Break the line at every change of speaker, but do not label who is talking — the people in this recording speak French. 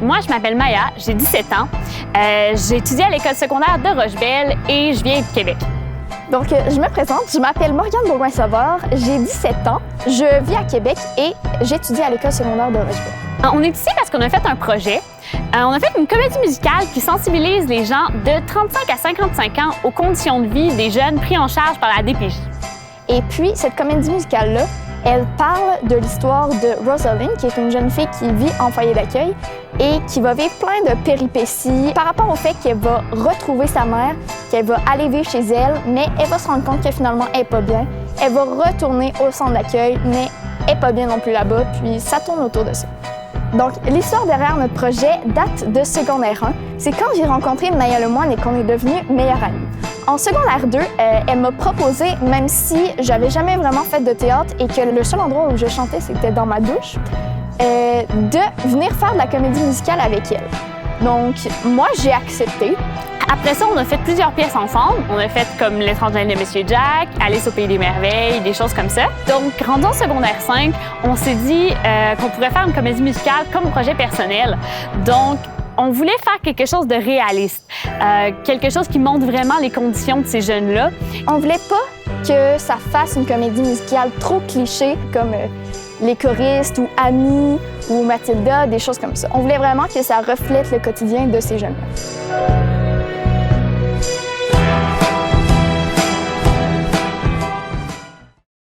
Moi, je m'appelle Maya, j'ai 17 ans. J'ai étudié à l'école secondaire de Rochebelle et je viens de Québec.
Donc, je me présente, je m'appelle Morgane Bourgoin-Savard, j'ai 17 ans, je vis à Québec et j'étudie à l'école secondaire de Rochebelle.
On est ici parce qu'on a fait un projet. On a fait une comédie musicale qui sensibilise les gens de 35 à 55 ans aux conditions de vie des jeunes pris en charge par la DPJ.
Et puis, cette comédie musicale-là, elle parle de l'histoire de Rosalind, qui est une jeune fille qui vit en foyer d'accueil et qui va vivre plein de péripéties par rapport au fait qu'elle va retrouver sa mère, qu'elle va aller vivre chez elle, mais elle va se rendre compte que finalement, elle n'est pas bien. Elle va retourner au centre d'accueil, mais elle n'est pas bien non plus là-bas, puis ça tourne autour de ça. Donc, l'histoire derrière notre projet date de secondaire 1. C'est quand j'ai rencontré Maya Lemoine et qu'on est devenus meilleures amies. En secondaire 2, elle m'a proposé, même si j'avais jamais vraiment fait de théâtre et que le seul endroit où je chantais, c'était dans ma douche, de venir faire de la comédie musicale avec elle. Donc, moi, j'ai accepté.
Après ça, on a fait plusieurs pièces ensemble. On a fait comme L'étranger de Monsieur Jack, Alice au Pays des Merveilles, des choses comme ça. Donc, rendu en secondaire 5, on s'est dit qu'on pourrait faire une comédie musicale comme projet personnel. Donc, on voulait faire quelque chose de réaliste, quelque chose qui montre vraiment les conditions de ces jeunes-là.
On voulait pas que ça fasse une comédie musicale trop cliché, comme Les choristes ou Annie ou Mathilda, des choses comme ça. On voulait vraiment que ça reflète le quotidien de ces jeunes-là.